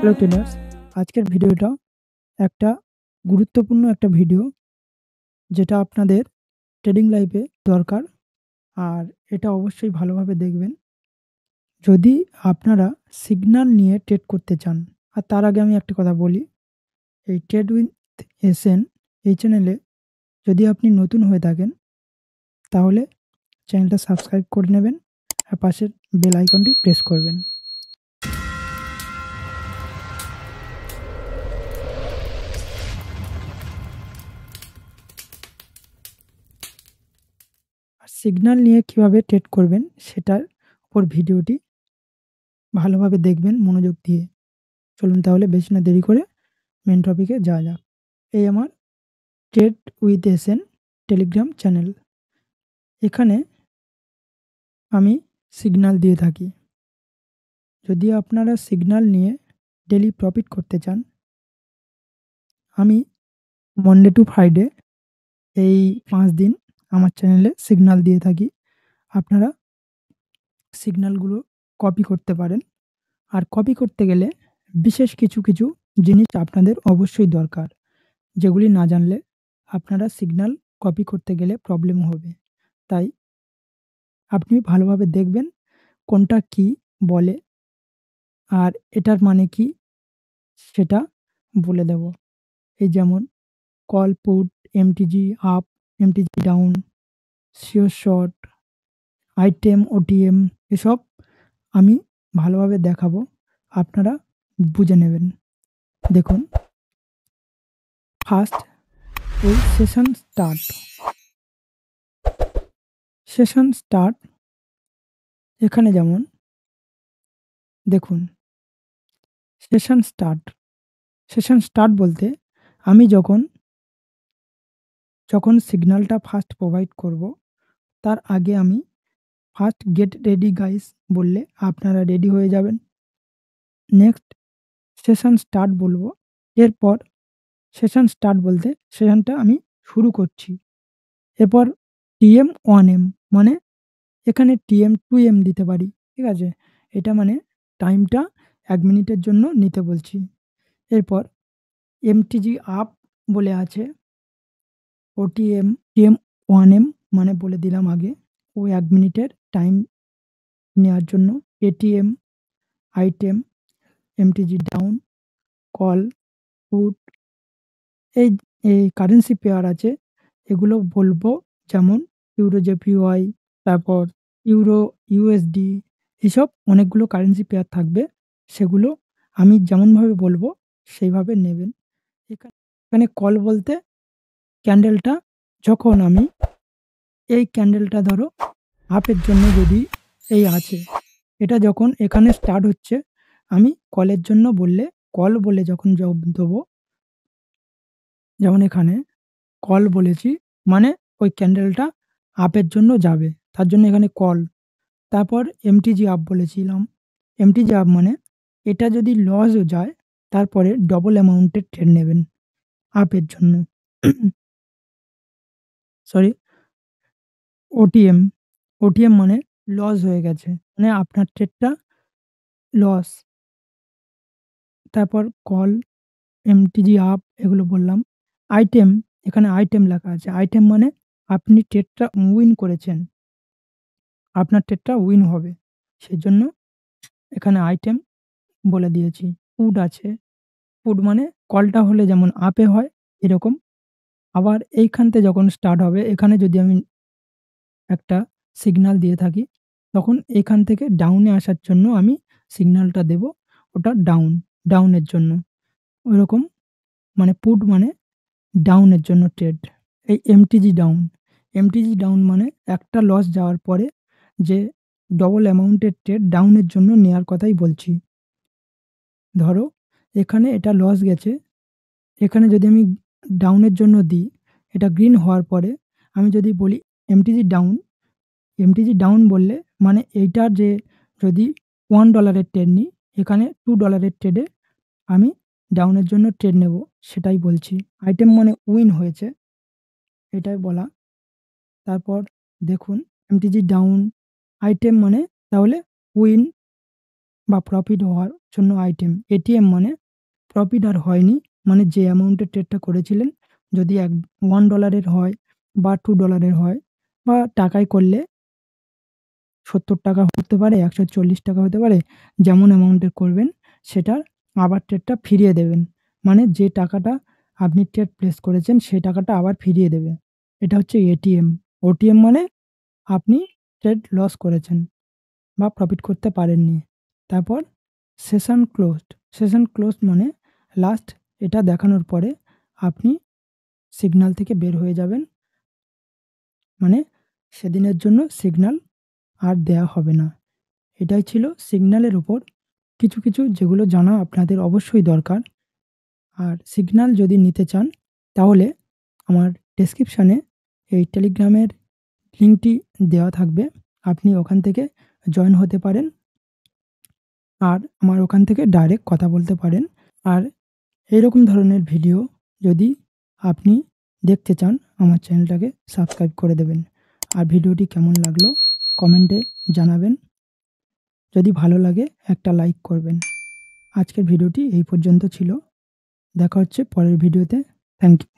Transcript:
Hello traders, আজকের ভিডিওটা একটা গুরুত্বপূর্ণ একটা ভিডিও যেটা আপনাদের ট্রেডিং লাইফে দরকার। আর এটা অবশ্যই ভালোভাবে দেখবেন যদি আপনারা সিগন্যাল নিয়ে ট্রেড করতে চান। আর তার আগে আমি একটা কথা বলি, এই ট্রেড উইথ এসএন এই চ্যানেলে যদি আপনি নতুন হয়ে থাকেন তাহলে চ্যানেলটা সাবস্ক্রাইব করে নেবেন আর পাশের বেল আইকনটি প্রেস করবেন। আর সিগন্যাল নিয়ে কিভাবে ট্রেড করবেন সেটার উপর ভিডিওটি ভালোভাবে দেখবেন মনোযোগ দিয়ে। চলুন তাহলে বেশি না দেরি করে মেন টপিকে যাওয়া যাক। এই আমার trade with SN Telegram channel. এখানে আমি সিগন্যাল দিয়ে থাকি। যদি আপনারা সিগন্যাল নিয়ে ডেলি প্রফিট করতে চান, আমি মনডে টু ফ্রাইডে এই 5 দিন আমার চ্যানেলে সিগন্যাল দিয়ে থাকি। আপনারা সিগন্যালগুলো কপি করতে পারেন। আর কপি করতে গেলে বিশেষ কিছু জিনিস আপনাদের অবশ্যই দরকার, যেগুলি না জানলে আপনারা সিগন্যাল কপি করতে গেলে প্রবলেম হবে। তাই আপনি ভালোভাবে দেখবেন কোনটা কি বলে আর এটার মানে কি সেটা বলে দেব। এই যেমন call put, MTG up, MTG down, sure short, item, OTM এসব আমি ভালোভাবে দেখাবো, আপনারা বুঝে নেবেন। দেখুন, ফার্স্ট এই সেশন স্টার্ট এখানে যেমন দেখুন, সেশন স্টার্ট বলতে আমি যখন সিগন্যালটা ফার্স্ট প্রোভাইড করব, তার আগে আমি ফার্স্ট গেট রেডি গাইস বললে আপনারা রেডি হয়ে যাবেন। নেক্সট সেশন স্টার্ট বলবো, এরপর সেশন স্টার্ট বলতে সেশনটা আমি শুরু করছি। এরপর টিএম 1M মানে এখানে টিএম 2M দিতে পারি, ঠিক আছে? এটা মানে টাইমটা 1 মিনিটের জন্য নিতে বলছি। এরপর এমটিজি আপ বলে আছে, ওটিএম, টিএম 1M মানে বলে দিলাম আগে, ও 1 মিনিটের টাইম নেওয়ার জন্য। ATM, item, MTG down, call, put, এই এই কারেন্সি পেয়ার আছে, এগুলো বলবো। যেমন ইউরো জেপিওয়াই, তারপর ইউরো ইউএসডি, এসব অনেকগুলো কারেন্সি পেয়ার থাকবে। সেগুলো আমি যেমনভাবে বলবো সেইভাবে নেবেন। এখানে কল বলতে ক্যান্ডেলটা যখন আমি এই ক্যান্ডেলটা ধরো হাফের জন্য যদি এই আছে, এটা যখন এখানে স্টার্ট হচ্ছে, আমি কলের জন্য বললে কল বলে যখন দেবো, যেমন এখানে কল বলেছি মানে ওই ক্যান্ডেলটা আপের জন্য যাবে, তার জন্য এখানে কল। তারপর এমটিজি আপ বলেছিলাম, এমটিজি আপ মানে এটা যদি লসও যায় তারপরে ডবল অ্যামাউন্টের ট্রেড নেবেন আপের জন্য। সরি, ওটিএম, ওটিএম মানে লস হয়ে গেছে, মানে আপনার ট্রেডটা লস। তারপর কল, এমটিজি আপ এগুলো বললাম। আইটেম, এখানে আইটেম লেখা আছে। আইটেম মানে আপনি ট্রেডটা উইন করেছেন, আপনার ট্রেডটা উইন হবে, সেজন্য এখানে আইটেম বলে দিয়েছি। পুট আছে, পুট মানে কলটা হলে যেমন আপে হয় এরকম। আবার এইখান থেকে যখন স্টার্ট হবে, এখানে যদি আমি একটা সিগন্যাল দিয়ে থাকি, তখন এখান থেকে ডাউনে আসার জন্য আমি সিগন্যালটা দেব, ওটা ডাউনের জন্য। ওইরকম মানে পুট মানে ডাউনের জন্য ট্রেড। এই এমটিজি ডাউন মানে একটা লস যাওয়ার পরে যে ডবল অ্যামাউন্টের ট্রেড ডাউনের জন্য নেয়ার কথাই বলছি। ধরো এখানে এটা লস গেছে, এখানে যদি আমি ডাউনের জন্য দিই, এটা গ্রিন হওয়ার পরে আমি যদি বলি এমটিজি ডাউন, এমটিজি ডাউন বললে মানে এইটার যে যদি $1 ট্রেড নিই, এখানে $2 ট্রেডে আমি ডাউনের জন্য ট্রেড নেব, সেটাই বলছি। আইটেম মানে উইন হয়েছে, এটাই বলা। তারপর দেখুন এমটিজি ডাউন, আইটেম মানে তাহলে উইন বা প্রফিট হওয়ার জন্য আইটেম। এটিএম মানে প্রফিট আর হয়নি, মানে যে অ্যামাউন্টের ট্রেডটা করেছিলেন যদি $1 হয় বা $2 হয় বা টাকায় করলে ৳৭০ হতে পারে, ৳১৪০ হতে পারে। যেমন অ্যামাউন্টের করবেন সেটার আবার ট্রেডটা ফিরিয়ে দেবেন। মানে যে টাকাটা আপনি ট্রেড প্লেস করেছেন সেই টাকাটা আবার ফিরিয়ে দেবে। এটা হচ্ছে এটিএম। ওটিএম মানে আপনি ট্রেড লস করেছেন বা প্রফিট করতে পারেননি। তারপর সেশন ক্লোজড। সেশন ক্লোজড মানে লাস্ট এটা দেখানোর পরে আপনি সিগন্যাল থেকে বের হয়ে যাবেন। মানে সেদিনের জন্য সিগন্যাল আর দেয়া হবে না। এটাই ছিল সিগন্যালের উপর কিছু যেগুলো জানা আপনাদের অবশ্যই দরকার। আর সিগন্যাল যদি নিতে চান তাহলে আমার ডেসক্রিপশনে এই টেলিগ্রামের লিঙ্কটি দেওয়া থাকবে। আপনি ওখান থেকে জয়েন হতে পারেন। আর আমার ওখান থেকে ডাইরেক্ট কথা বলতে পারেন। আর এরকম ধরনের ভিডিও যদি আপনি দেখতে চান আমার চ্যানেলটাকে সাবস্ক্রাইব করে দেবেন। আর ভিডিওটি কেমন লাগলো কমেন্টে জানাবেন। যদি ভালো লাগে একটা লাইক করবেন। আজকের ভিডিওটি এই পর্যন্ত ছিল। দেখা হচ্ছে পরের ভিডিওতে। Thank you.